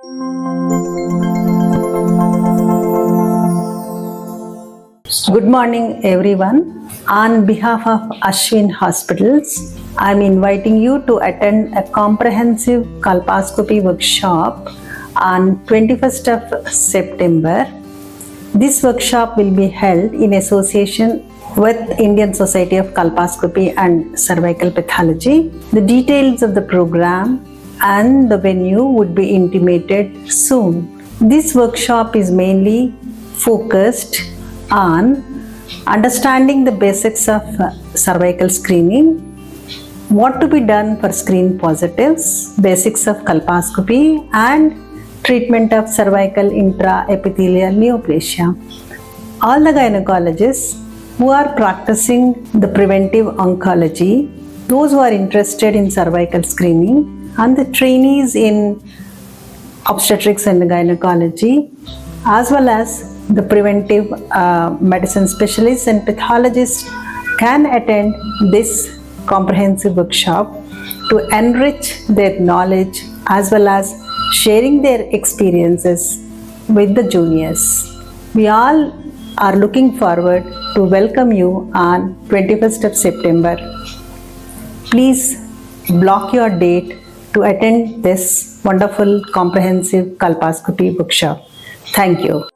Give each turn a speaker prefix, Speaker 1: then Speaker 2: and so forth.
Speaker 1: Good morning, everyone. On behalf of Asvins Hospitals, I'm inviting you to attend a comprehensive colposcopy workshop on 21st of September. This workshop will be held in association with Indian Society of Colposcopy and Cervical Pathology. The details of the program and the venue would be intimated soon. This workshop is mainly focused on understanding the basics of cervical screening, what to be done for screen positives, basics of colposcopy, and treatment of cervical intraepithelial neoplasia. All the gynecologists who are practicing the preventive oncology, those who are interested in cervical screening, and the trainees in obstetrics and gynecology, as well as the preventive medicine specialists and pathologists can attend this comprehensive workshop to enrich their knowledge as well as sharing their experiences with the juniors. We all are looking forward to welcome you on 21st of September. Please block your date to attend this wonderful comprehensive colposcopy workshop. Thank you.